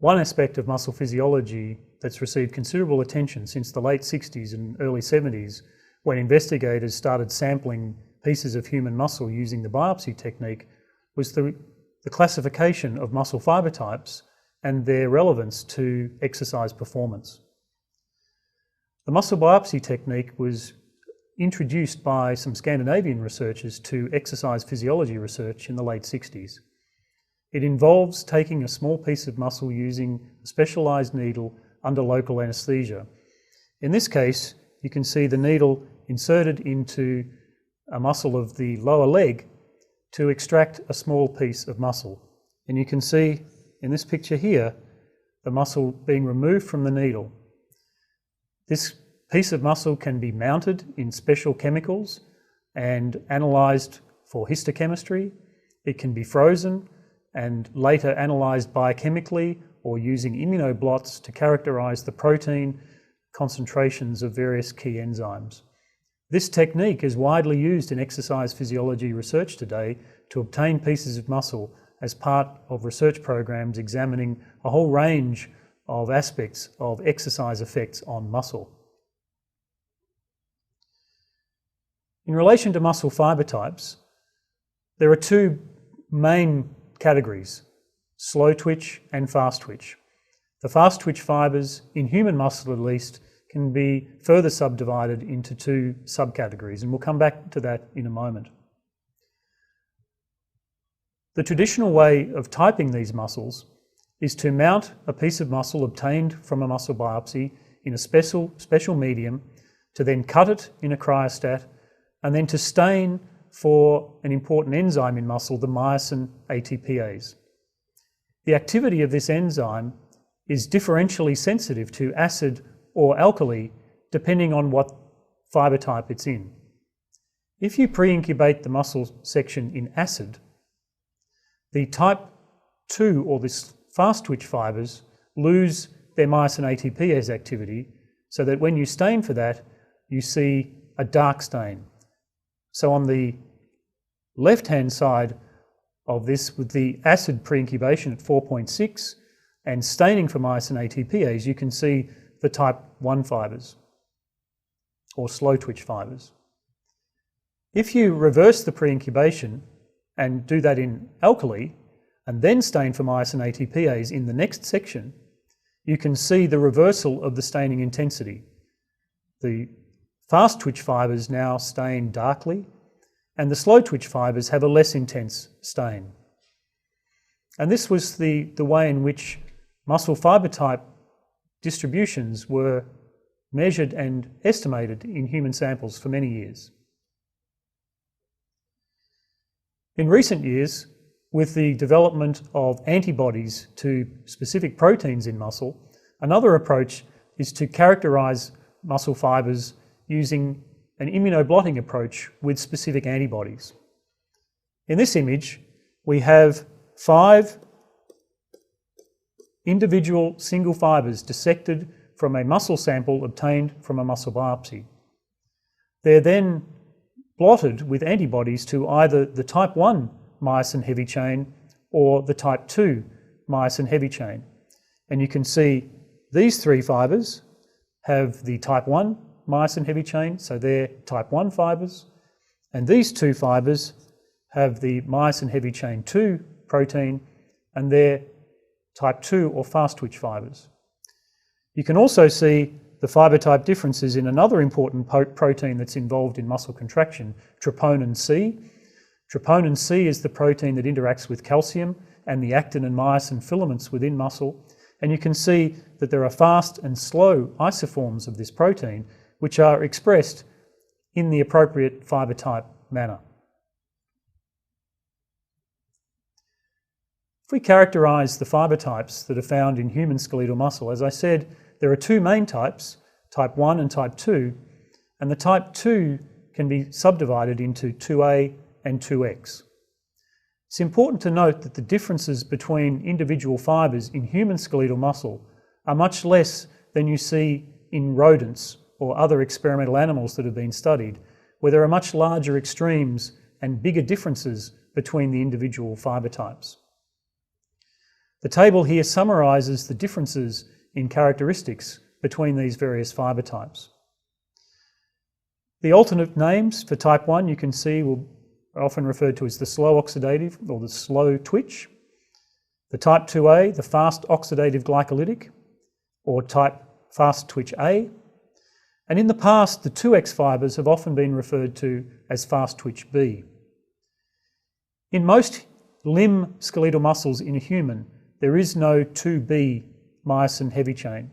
One aspect of muscle physiology that's received considerable attention since the late 60s and early 70s, when investigators started sampling pieces of human muscle using the biopsy technique, was the classification of muscle fibre types and their relevance to exercise performance. The muscle biopsy technique was introduced by some Scandinavian researchers to exercise physiology research in the late 60s. It involves taking a small piece of muscle using a specialised needle under local anaesthesia. In this case, you can see the needle inserted into a muscle of the lower leg to extract a small piece of muscle. And you can see in this picture here, the muscle being removed from the needle. This piece of muscle can be mounted in special chemicals and analysed for histochemistry. It can be frozen and later analysed biochemically or using immunoblots to characterise the protein concentrations of various key enzymes. This technique is widely used in exercise physiology research today to obtain pieces of muscle as part of research programs examining a whole range of aspects of exercise effects on muscle. In relation to muscle fibre types, there are two main categories, slow twitch and fast twitch. The fast twitch fibres, in human muscle at least, can be further subdivided into two subcategories, and we'll come back to that in a moment. The traditional way of typing these muscles is to mount a piece of muscle obtained from a muscle biopsy in a special medium, to then cut it in a cryostat, and then to stain for an important enzyme in muscle, the myosin ATPase. The activity of this enzyme is differentially sensitive to acid or alkali, depending on what fibre type it's in. If you pre-incubate the muscle section in acid, the type 2 or the fast twitch fibres lose their myosin ATPase activity, so that when you stain for that, you see a dark stain. So on the left-hand side of this, with the acid pre-incubation at 4.6 and staining for myosin ATPase, you can see the type 1 fibres or slow twitch fibres. If you reverse the pre-incubation and do that in alkali and then stain for myosin ATPase in the next section, you can see the reversal of the staining intensity. The fast twitch fibres now stain darkly, and the slow twitch fibres have a less intense stain. And this was the way in which muscle fibre type distributions were measured and estimated in human samples for many years. In recent years, with the development of antibodies to specific proteins in muscle, another approach is to characterise muscle fibres using an immunoblotting approach with specific antibodies. In this image, we have 5 individual single fibres dissected from a muscle sample obtained from a muscle biopsy. They're then blotted with antibodies to either the type 1 myosin heavy chain or the type 2 myosin heavy chain. And you can see these 3 fibres have the type 1 myosin heavy chain, so they're type 1 fibres, and these 2 fibres have the myosin heavy chain 2 protein, and they're type 2 or fast twitch fibres. You can also see the fibre type differences in another important protein that's involved in muscle contraction, troponin C. Troponin C is the protein that interacts with calcium and the actin and myosin filaments within muscle, and you can see that there are fast and slow isoforms of this protein which are expressed in the appropriate fibre type manner. If we characterise the fibre types that are found in human skeletal muscle, as I said, there are 2 main types, type 1 and type 2, and the type 2 can be subdivided into 2A and 2X. It's important to note that the differences between individual fibres in human skeletal muscle are much less than you see in rodents or other experimental animals that have been studied, where there are much larger extremes and bigger differences between the individual fibre types. The table here summarises the differences in characteristics between these various fibre types. The alternate names for type 1 you can see are often referred to as the slow oxidative or the slow twitch. The type 2A, the fast oxidative glycolytic, or type fast twitch A. And in the past, the 2X fibres have often been referred to as fast twitch B. In most limb skeletal muscles in a human, there is no 2B myosin heavy chain.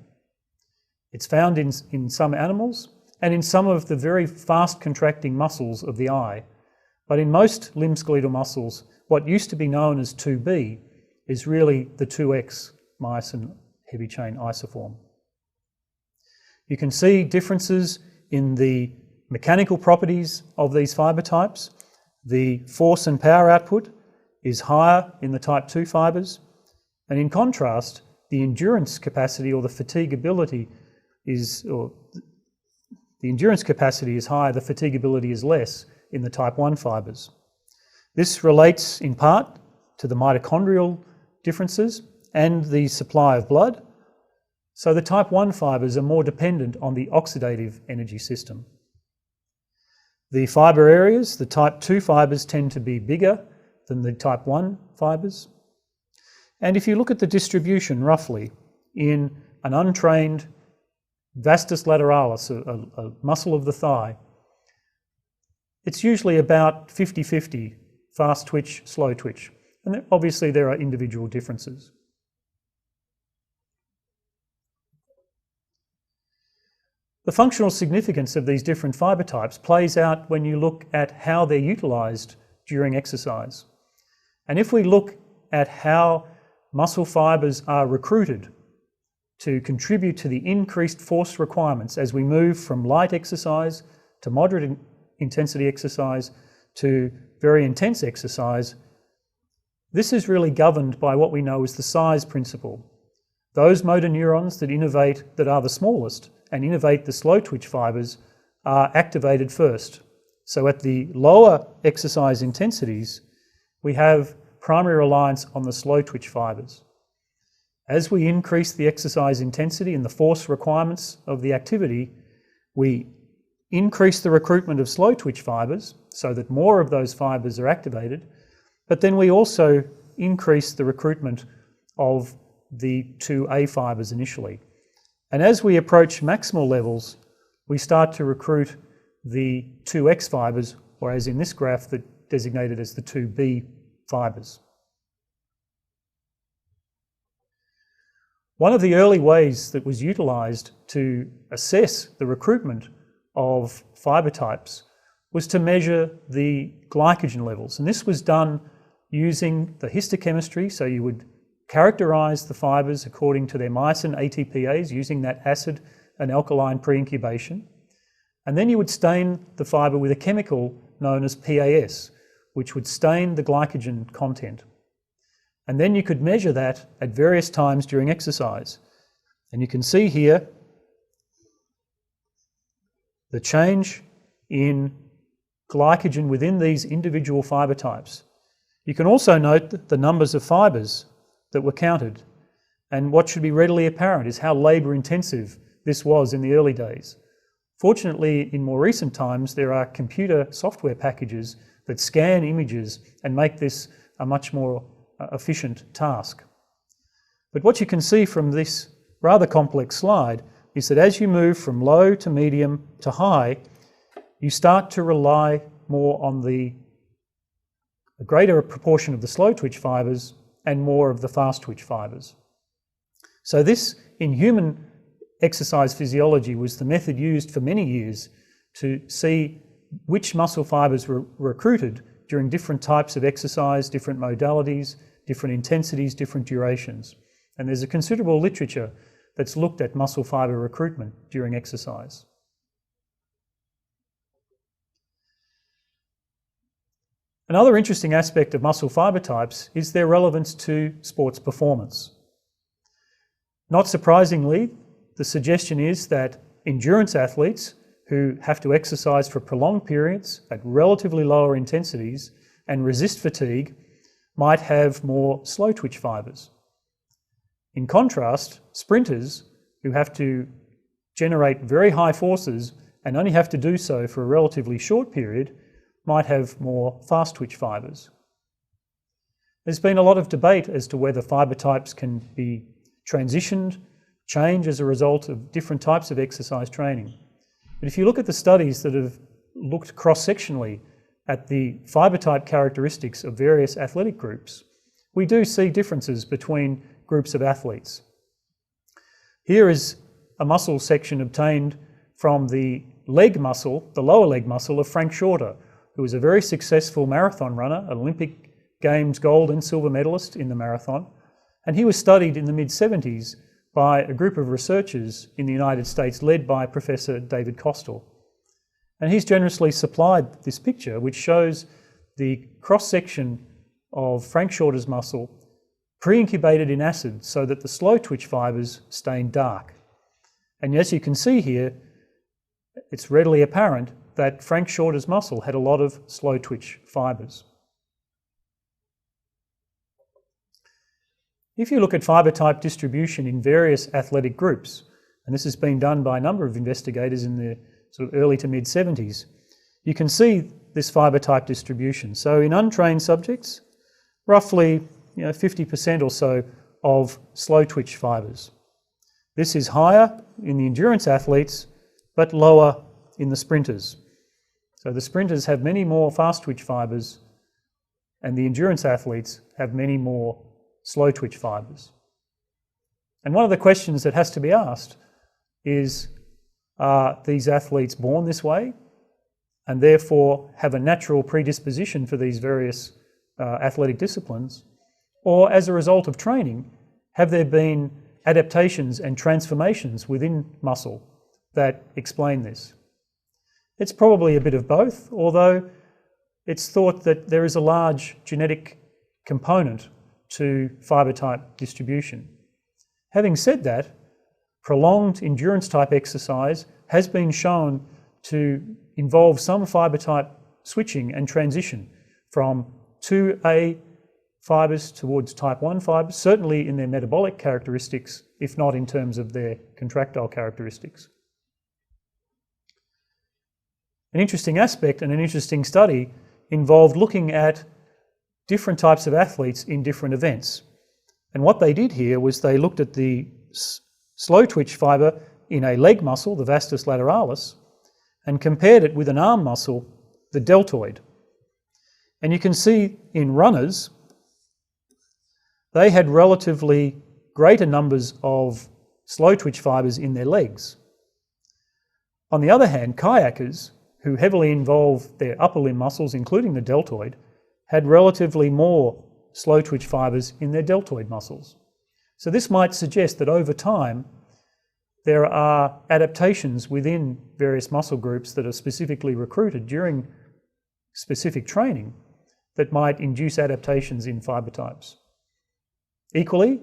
It's found in some animals and in some of the very fast contracting muscles of the eye. But in most limb skeletal muscles, what used to be known as 2B is really the 2X myosin heavy chain isoform. You can see differences in the mechanical properties of these fibre types. The force and power output is higher in the type 2 fibres, and in contrast, the endurance capacity or the fatigability is higher, the fatigability is less in the type 1 fibres. This relates in part to the mitochondrial differences and the supply of blood. So the type 1 fibres are more dependent on the oxidative energy system. The fibre areas, the type 2 fibres tend to be bigger than the type 1 fibres. And if you look at the distribution roughly in an untrained vastus lateralis, a muscle of the thigh, it's usually about 50-50 fast twitch, slow twitch. And obviously there are individual differences. The functional significance of these different fibre types plays out when you look at how they're utilised during exercise. And if we look at how muscle fibres are recruited to contribute to the increased force requirements as we move from light exercise to moderate intensity exercise to very intense exercise, this is really governed by what we know as the size principle. Those motor neurons that are the smallest and innervate the slow twitch fibres are activated first. So at the lower exercise intensities, we have primary reliance on the slow twitch fibres. As we increase the exercise intensity and the force requirements of the activity, we increase the recruitment of slow twitch fibres so that more of those fibres are activated, but then we also increase the recruitment of the 2A fibres initially. And as we approach maximal levels, we start to recruit the 2X fibres, or as in this graph, designated as the 2B fibres. One of the early ways that was utilised to assess the recruitment of fibre types was to measure the glycogen levels. And this was done using the histochemistry, so you would characterise the fibres according to their myosin ATPase using that acid and alkaline pre-incubation. And then you would stain the fibre with a chemical known as PAS, which would stain the glycogen content. And then you could measure that at various times during exercise. And you can see here the change in glycogen within these individual fibre types. You can also note the numbers of fibres that were counted. And what should be readily apparent is how labour intensive this was in the early days. Fortunately, in more recent times, there are computer software packages that scan images and make this a much more efficient task. But what you can see from this rather complex slide is that as you move from low to medium to high, you start to rely more on a greater proportion of the slow twitch fibres and more of the fast twitch fibres. So this, in human exercise physiology, was the method used for many years to see which muscle fibres were recruited during different types of exercise, different modalities, different intensities, different durations. And there's a considerable literature that's looked at muscle fibre recruitment during exercise. Another interesting aspect of muscle fibre types is their relevance to sports performance. Not surprisingly, the suggestion is that endurance athletes who have to exercise for prolonged periods at relatively lower intensities and resist fatigue might have more slow twitch fibres. In contrast, sprinters who have to generate very high forces and only have to do so for a relatively short period might have more fast twitch fibres. There's been a lot of debate as to whether fibre types can be transitioned, changed as a result of different types of exercise training. But if you look at the studies that have looked cross-sectionally at the fibre type characteristics of various athletic groups, we do see differences between groups of athletes. Here is a muscle section obtained from the leg muscle, the lower leg muscle of Frank Shorter, who was a very successful marathon runner, an Olympic Games gold and silver medalist in the marathon, and he was studied in the mid-70s by a group of researchers in the United States led by Professor David Kostel. And he's generously supplied this picture, which shows the cross-section of Frank Shorter's muscle pre-incubated in acid so that the slow twitch fibres stain dark. And as you can see here, it's readily apparent that Frank Shorter's muscle had a lot of slow twitch fibres. If you look at fibre type distribution in various athletic groups, and this has been done by a number of investigators in the sort of early to mid-70s, you can see this fibre type distribution. So in untrained subjects, roughly 50% or so of slow twitch fibres. This is higher in the endurance athletes, but lower in the sprinters. So the sprinters have many more fast twitch fibres, and the endurance athletes have many more slow twitch fibres. And one of the questions that has to be asked is, are these athletes born this way and therefore have a natural predisposition for these various athletic disciplines, or as a result of training, have there been adaptations and transformations within muscle that explain this? It's probably a bit of both, although it's thought that there is a large genetic component to fibre type distribution. Having said that, prolonged endurance type exercise has been shown to involve some fibre type switching and transition from 2A fibres towards type 1 fibres, certainly in their metabolic characteristics, if not in terms of their contractile characteristics. An interesting aspect and an interesting study involved looking at different types of athletes in different events. And what they did here was they looked at the slow twitch fibre in a leg muscle, the vastus lateralis, and compared it with an arm muscle, the deltoid. And you can see in runners, they had relatively greater numbers of slow twitch fibres in their legs. On the other hand, kayakers, who heavily involve their upper limb muscles, including the deltoid, had relatively more slow twitch fibres in their deltoid muscles. So this might suggest that over time, there are adaptations within various muscle groups that are specifically recruited during specific training that might induce adaptations in fibre types. Equally,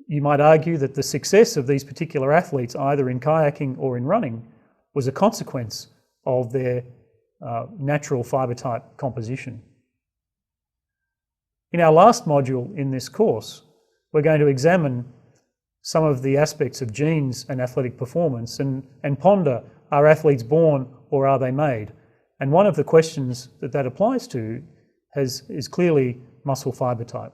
you might argue that the success of these particular athletes, either in kayaking or in running, was a consequence of their natural fibre type composition. In our last module in this course, we're going to examine some of the aspects of genes and athletic performance and ponder, are athletes born or are they made? And one of the questions that applies to is clearly muscle fibre type.